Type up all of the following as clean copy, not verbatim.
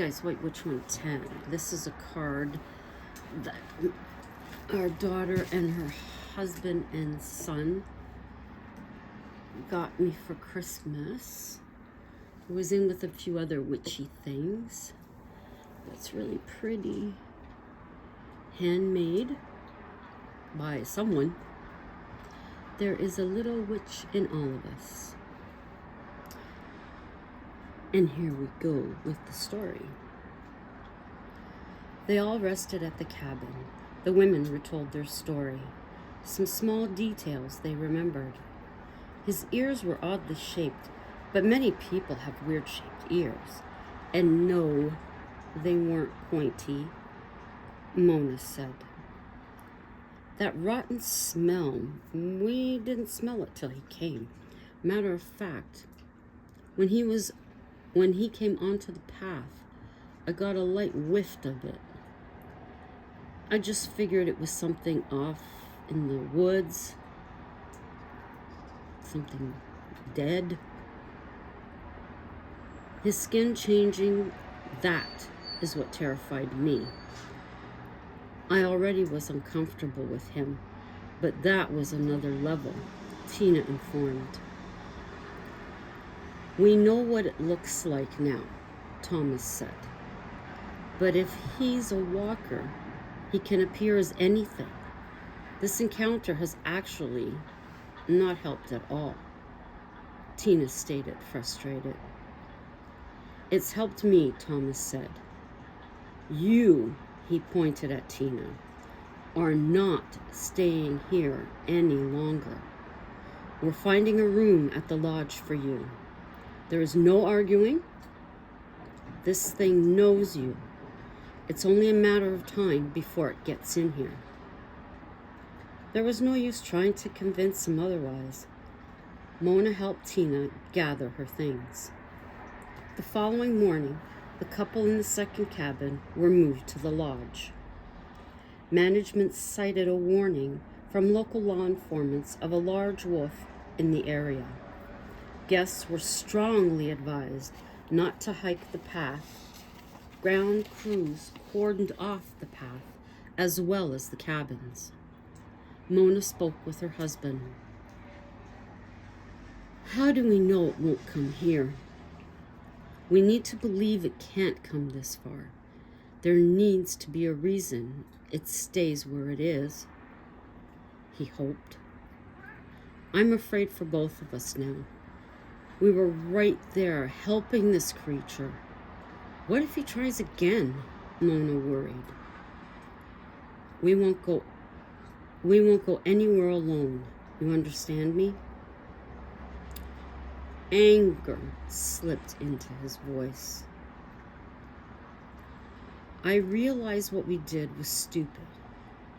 guys which one 10. This is a card that our daughter and her husband and son got me for Christmas. It was in with a few other witchy things. That's really pretty. Handmade by someone. There is a little witch in all of us. And here we go with the story. They all rested at the cabin. The women retold their story. Some small details they remembered. His ears were oddly shaped, but many people have weird-shaped ears. And no, they weren't pointy, Mona said. That rotten smell, we didn't smell it till he came. Matter of fact, when he came onto the path, I got a light whiff of it. I just figured it was something off in the woods, something dead. His skin changing, that is what terrified me. I already was uncomfortable with him, but that was another level, Tina informed. We know what it looks like now, Thomas said. But if he's a walker, he can appear as anything. This encounter has actually not helped at all, Tina stated, frustrated. It's helped me, Thomas said. You, he pointed at Tina, are not staying here any longer. We're finding a room at the lodge for you. There is no arguing. This thing knows you. It's only a matter of time before it gets in here. There was no use trying to convince him otherwise. Mona helped Tina gather her things. The following morning, the couple in the second cabin were moved to the lodge. Management cited a warning from local law informants of a large wolf in the area. Guests were strongly advised not to hike the path. Ground crews cordoned off the path, as well as the cabins. Mona spoke with her husband. How do we know it won't come here? We need to believe it can't come this far. There needs to be a reason it stays where it is, he hoped. I'm afraid for both of us now. We were right there helping this creature. What if he tries again? Mona worried. We won't go anywhere alone. You understand me? Anger slipped into his voice. I realize what we did was stupid,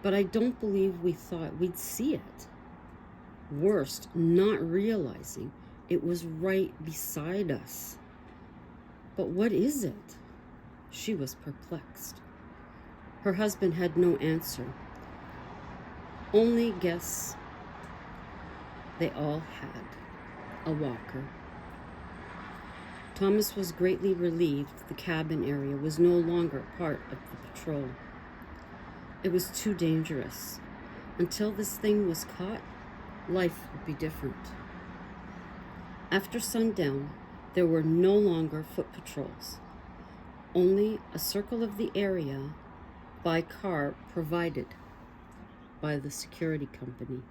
but I don't believe we thought we'd see it. Worst, not realizing it was right beside us. But what is it? She was perplexed. Her husband had no answer. Only guess they all had a walker. Thomas was greatly relieved the cabin area was no longer part of the patrol. It was too dangerous. Until this thing was caught, life would be different. After sundown, there were no longer foot patrols, only a circle of the area by car provided by the security company.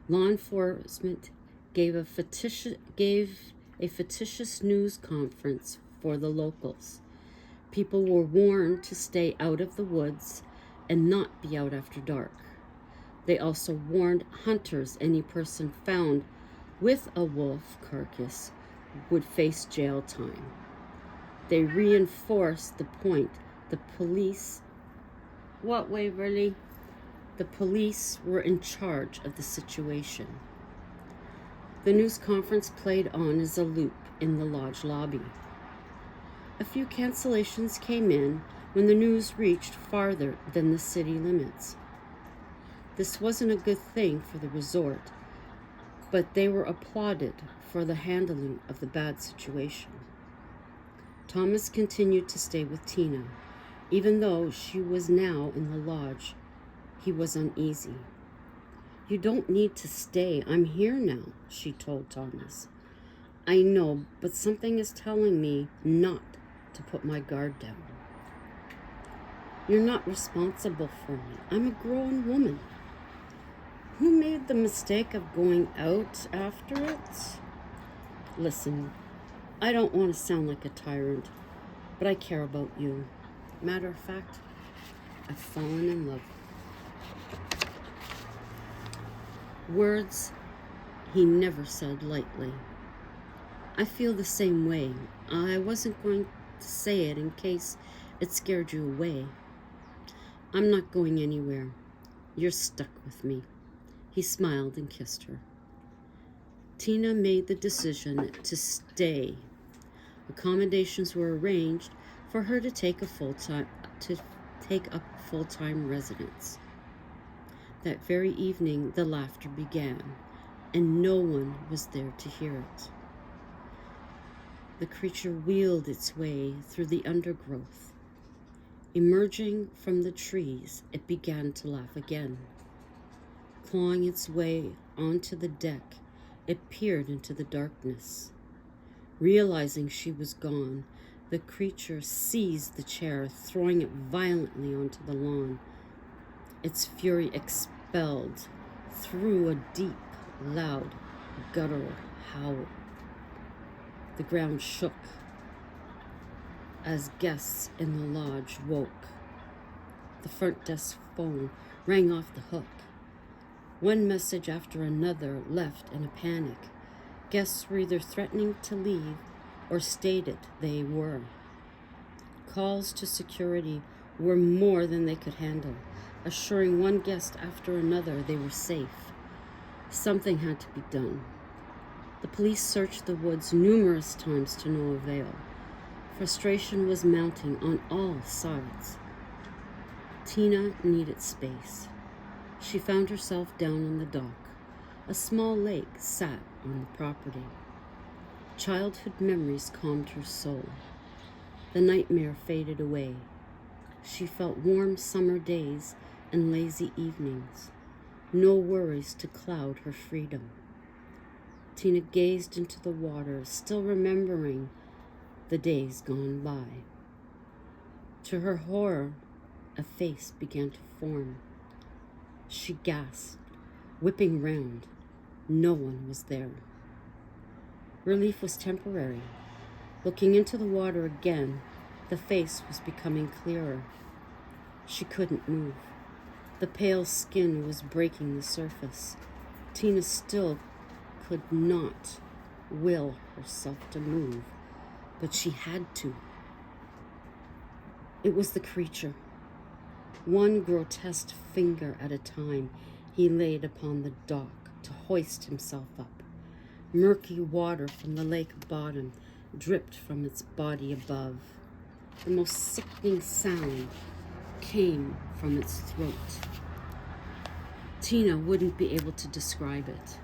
Law enforcement gave a fictitious news conference for the locals. People were warned to stay out of the woods and not be out after dark. They also warned hunters any person found with a wolf carcass would face jail time. They reinforced the point the police... What, Waverly? The police were in charge of the situation. The news conference played on as a loop in the lodge lobby. A few cancellations came in when the news reached farther than the city limits. This wasn't a good thing for the resort, but they were applauded for the handling of the bad situation. Thomas continued to stay with Tina. Even though she was now in the lodge, he was uneasy. "You don't need to stay. I'm here now," she told Thomas. "I know, but something is telling me not to put my guard down." "You're not responsible for me. I'm a grown woman." "Who made the mistake of going out after it?" "Listen, I don't want to sound like a tyrant, but I care about you. Matter of fact, I've fallen in love." Words he never said lightly. "I feel the same way. I wasn't going to say it in case it scared you away. I'm not going anywhere. You're stuck with me." He smiled and kissed her. Tina made the decision to stay. Accommodations were arranged for her to take up full-time residence. That very evening, the laughter began, and no one was there to hear it. The creature wheeled its way through the undergrowth. Emerging from the trees, it began to laugh again. Clawing its way onto the deck, it peered into the darkness. Realizing she was gone, the creature seized the chair, throwing it violently onto the lawn. Its fury expelled through a deep, loud, guttural howl. The ground shook as guests in the lodge woke. The front desk phone rang off the hook. One message after another left in a panic. Guests were either threatening to leave or stated they were. Calls to security were more than they could handle, assuring one guest after another they were safe. Something had to be done. The police searched the woods numerous times to no avail. Frustration was mounting on all sides. Tina needed space. She found herself down on the dock. A small lake sat on the property. Childhood memories calmed her soul. The nightmare faded away. She felt warm summer days and lazy evenings. No worries to cloud her freedom. Tina gazed into the water, still remembering the days gone by. To her horror, a face began to form. She gasped, whipping round. No one was there. Relief was temporary. Looking into the water again, the face was becoming clearer. She couldn't move. The pale skin was breaking the surface. Tina still could not will herself to move, but she had to. It was the creature. One grotesque finger at a time, he laid upon the dock to hoist himself up. Murky water from the lake bottom dripped from its body above. The most sickening sound came from its throat. Tina wouldn't be able to describe it.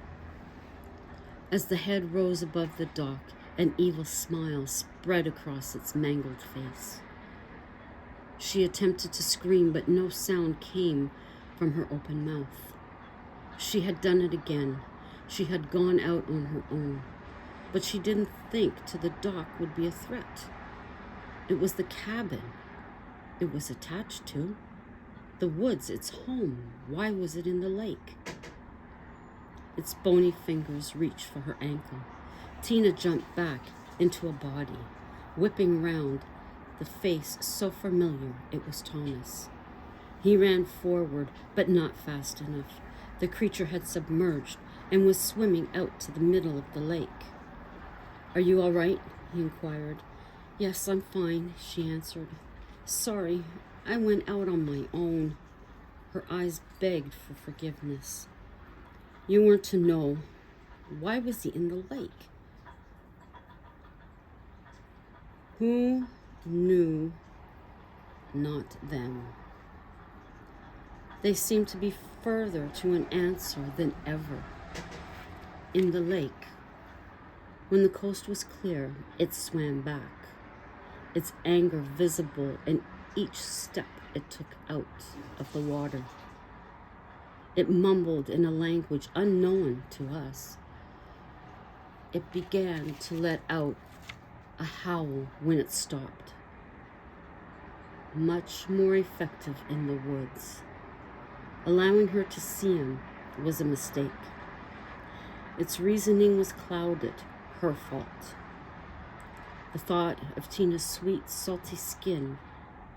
As the head rose above the dock, an evil smile spread across its mangled face. She attempted to scream, but no sound came from her open mouth. She had done it again. She had gone out on her own, but she didn't think to the dock would be a threat. It was the cabin it was attached to. The woods, its home. Why was it in the lake? Its bony fingers reached for her ankle. Tina jumped back into a body, whipping round, the face so familiar it was Thomas. He ran forward, but not fast enough. The creature had submerged and was swimming out to the middle of the lake. "Are you all right?" he inquired. "Yes, I'm fine," she answered. "Sorry, I went out on my own." Her eyes begged for forgiveness. "You weren't to know. Why was he in the lake?" Who knew? Not them. They seemed to be further to an answer than ever. In the lake, when the coast was clear, it swam back. its anger visible in each step it took out of the water. It mumbled in a language unknown to us. It began to let out a howl when it stopped. Much more effective in the woods. Allowing her to see him was a mistake. Its reasoning was clouded, her fault. The thought of Tina's sweet, salty skin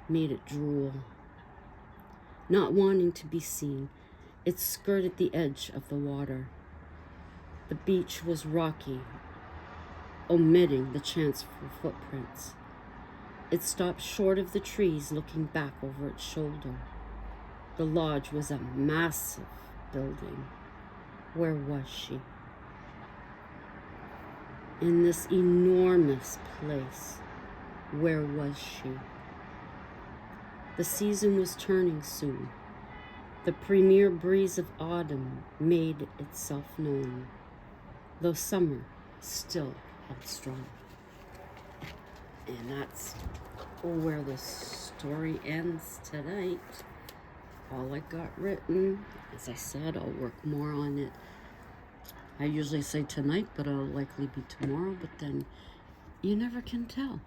made it drool. Not wanting to be seen, it skirted the edge of the water. The beach was rocky, omitting the chance for footprints. It stopped short of the trees, looking back over its shoulder. The lodge was a massive building. Where was she? In this enormous place, where was she? The season was turning soon. The premier breeze of autumn made itself known, though summer still held strong. And that's where the story ends tonight. All I got written. As I said, I'll work more on it. I usually say tonight, but it'll likely be tomorrow, but then you never can tell.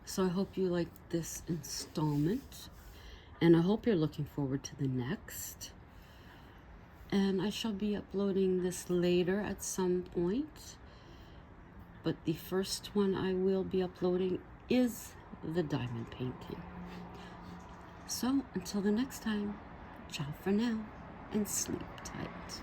So I hope you like this installment, and I hope you're looking forward to the next. And I shall be uploading this later at some point, but the first one I will be uploading is the diamond painting. So until the next time, ciao for now, and sleep tight.